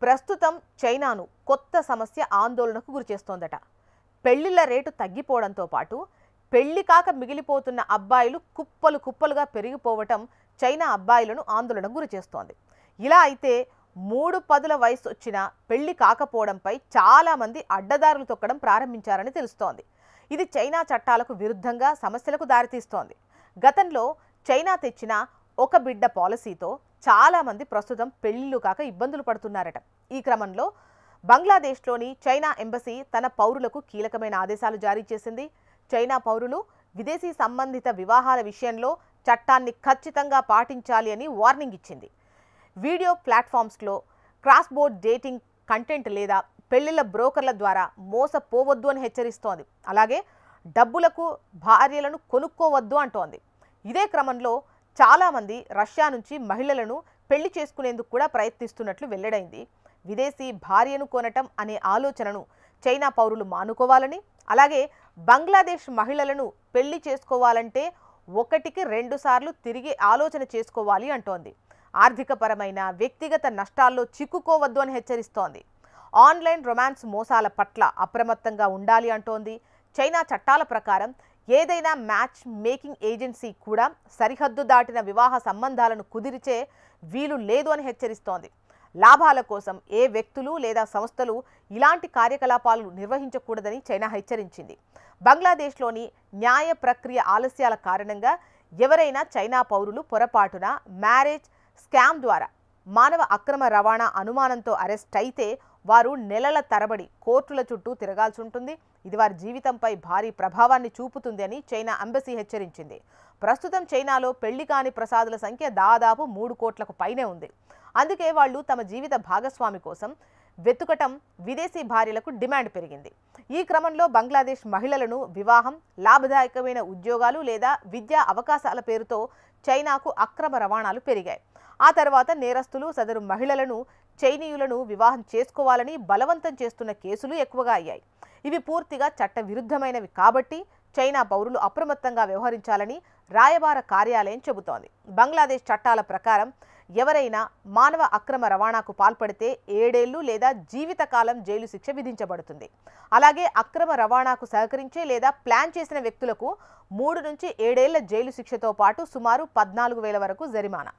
ప్రస్తుతం చైనాను కొత్త సమస్య ఆందోళనకు గురిచేస్తోందట. పెళ్లిళ్ల రేటు తగ్గిపోవడంతో పాటు పెళ్లి కాక మిగిలిపోతున్న అబ్బాయిలు కుప్పలు కుప్పలుగా పెరిగిపోవటం చైనా అబ్బాయిలను ఆందోళనకు గురిచేస్తోంది. ఇలా అయితే 3 వయసు వచ్చినా పెళ్లి కాకపోవడంపై చాలామంది అడ్డదారులు తొక్కడం ప్రారంభించారని తెలుస్తోంది. ఇది చైనా చట్టాలకు విరుద్ధంగా సమస్యలకు దారితీస్తోంది. గతంలో చైనా తెచ్చిన ఒక బిడ్డ పాలసీతో చాలామంది ప్రస్తుతం పెళ్లిళ్ళు కాక ఇబ్బందులు పడుతున్నారట. ఈ క్రమంలో బంగ్లాదేశ్లోని చైనా ఎంబసీ తన పౌరులకు కీలకమైన ఆదేశాలు జారీ చేసింది. చైనా పౌరులు విదేశీ సంబంధిత వివాహాల విషయంలో చట్టాన్ని ఖచ్చితంగా పాటించాలి అని వార్నింగ్ ఇచ్చింది. వీడియో ప్లాట్ఫామ్స్లో క్రాస్ బోర్డ్ డేటింగ్ కంటెంట్ లేదా పెళ్లిళ్ల బ్రోకర్ల ద్వారా మోసపోవద్దు అని హెచ్చరిస్తోంది. అలాగే డబ్బులకు భార్యలను కొనుక్కోవద్దు అంటోంది. ఇదే క్రమంలో చాలామంది రష్యా నుంచి మహిళలను పెళ్లి చేసుకునేందుకు కూడా ప్రయత్నిస్తున్నట్లు వెల్లడైంది. విదేశీ భార్యను కొనటం అనే ఆలోచనను చైనా పౌరులు మానుకోవాలని, అలాగే బంగ్లాదేశ్ మహిళలను పెళ్లి చేసుకోవాలంటే 1కి 2 సార్లు తిరిగి ఆలోచన చేసుకోవాలి అంటోంది. ఆర్థికపరమైన వ్యక్తిగత నష్టాల్లో చిక్కుకోవద్దు అని హెచ్చరిస్తోంది. ఆన్లైన్ రొమాన్స్ మోసాల పట్ల అప్రమత్తంగా ఉండాలి అంటోంది. చైనా చట్టాల ప్రకారం ఏదైనా మ్యాచ్ మేకింగ్ ఏజెన్సీ కూడా సరిహద్దు దాటిన వివాహ సంబంధాలను కుదిరిచే వీలు లేదు అని హెచ్చరిస్తోంది. లాభాల కోసం ఏ వ్యక్తులు లేదా సంస్థలు ఇలాంటి కార్యకలాపాలు నిర్వహించకూడదని చైనా హెచ్చరించింది. బంగ్లాదేశ్లోని న్యాయ ప్రక్రియ ఆలస్యాల కారణంగా ఎవరైనా చైనా పౌరులు పొరపాటున మ్యారేజ్ స్కామ్ ద్వారా మానవ అక్రమ రవాణా అనుమానంతో అరెస్ట్ అయితే వారు నెలల తరబడి కోర్టుల చుట్టూ తిరగాల్సి ఉంటుంది. ఇది వారి జీవితంపై భారీ ప్రభావాన్ని చూపుతుంది అని చైనా ఎంబసీ హెచ్చరించింది. ప్రస్తుతం చైనాలో పెళ్లి కాని ప్రసాదుల సంఖ్య దాదాపు 3 కోట్లకు పైనే ఉంది. అందుకే వాళ్ళు తమ జీవిత భాగస్వామి కోసం వెతుకటం విదేశీ భార్యలకు డిమాండ్ పెరిగింది. ఈ క్రమంలో బంగ్లాదేశ్ మహిళలను వివాహం, లాభదాయకమైన ఉద్యోగాలు లేదా విద్యా అవకాశాల పేరుతో చైనాకు అక్రమ రవాణాలు పెరిగాయి. ఆ తర్వాత నేరస్తులు సదరు మహిళలను చైనీయులను వివాహం చేసుకోవాలని బలవంతం చేస్తున్న కేసులు ఎక్కువగా అయ్యాయి. ఇవి పూర్తిగా చట్ట విరుద్ధమైనవి కాబట్టి చైనా పౌరులు అప్రమత్తంగా వ్యవహరించాలని రాయబార కార్యాలయం చెబుతోంది. బంగ్లాదేశ్ చట్టాల ప్రకారం ఎవరైనా మానవ అక్రమ రవాణాకు పాల్పడితే 7 ఏళ్లు లేదా జీవితకాలం జైలు శిక్ష విధించబడుతుంది. అలాగే అక్రమ రవాణాకు సహకరించే లేదా ప్లాన్ చేసిన వ్యక్తులకు 3 నుంచి 7 ఏళ్ల జైలు శిక్షతో పాటు సుమారు 14,000 వరకు జరిమానా.